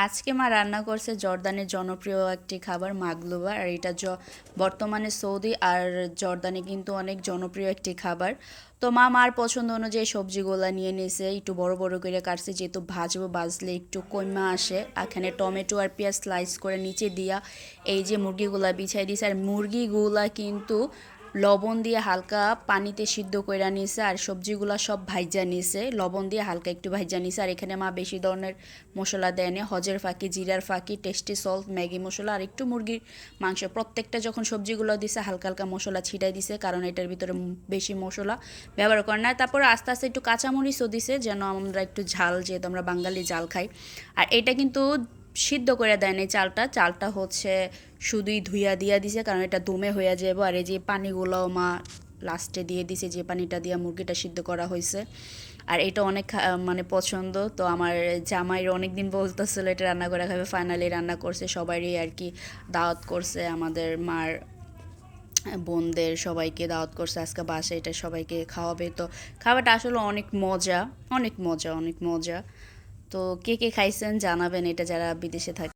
আজকে মা রান্না করছে জর্দানের জনপ্রিয় একটি খাবার মাগলুবা। আর এটা বর্তমানে সৌদি আর জর্দানে কিন্তু অনেক জনপ্রিয় একটি খাবার। তো মা মার পছন্দ অনুযায়ী সবজিগুলা নিয়ে নিয়েছে, একটু বড় বড় করে কাটছে, যেহেতু ভাজবো, ভাজলে একটু কইমা আসে। এখানে টমেটো আর পেঁয়াজ স্লাইস করে নিচে দিয়া এই যে মুরগিগুলা বিছাই দিয়েছে। আর মুরগিগুলা কিন্তু লবণ দিয়ে হালকা পানিতে সিদ্ধ কইরা নিছে, আর সবজিগুলা সব ভাইজা নিছে, লবণ দিয়ে হালকা একটু ভাইজা নিছে। আর এখানে মা বেশি ধরনের মশলা দেয় না, হজের ফাঁকি, জিরার ফাঁকি, টেস্টি সল্ট, ম্যাগি মশলা আর একটু মুরগির মাংস। প্রত্যেকটা যখন সবজিগুলো দিছে হালকা হালকা মশলা ছিটাই দিছে, কারণ এটার ভিতরে বেশি মশলা ব্যবহার করে না। তারপরে আস্তে আস্তে একটু কাঁচামরিচও দিছে, যেন আমরা একটু ঝাল, যেহেতু আমরা বাঙালি ঝাল খাই। আর এটা কিন্তু সিদ্ধ করে দেয় না, চালটা চালটা হচ্ছে শুধুই ধুইয়া দিয়া দিছে, কারণ এটা দমে হইয়া যাবো। আর এই যে পানিগুলোও মা লাস্টে দিয়ে দিছে, যে পানিটা দিয়ে মুরগিটা সিদ্ধ করা হয়েছে। আর এটা অনেক মানে পছন্দ। তো আমার জামাইয়ের অনেক দিন বলতেছিল এটা রান্না করে খাবে, ফাইনালি রান্না করছে, সবারই আর কি দাওয়াত করছে, আমাদের মার বোনদের সবাইকে দাওয়াত করছে আজকে বাসায়, এটা সবাইকে খাওয়াবে। তো খাবারটা আসলে অনেক মজা, অনেক মজা, অনেক মজা। তো কে কে খাইছেন জানাবেন, এটা যারা বিদেশে থাকে।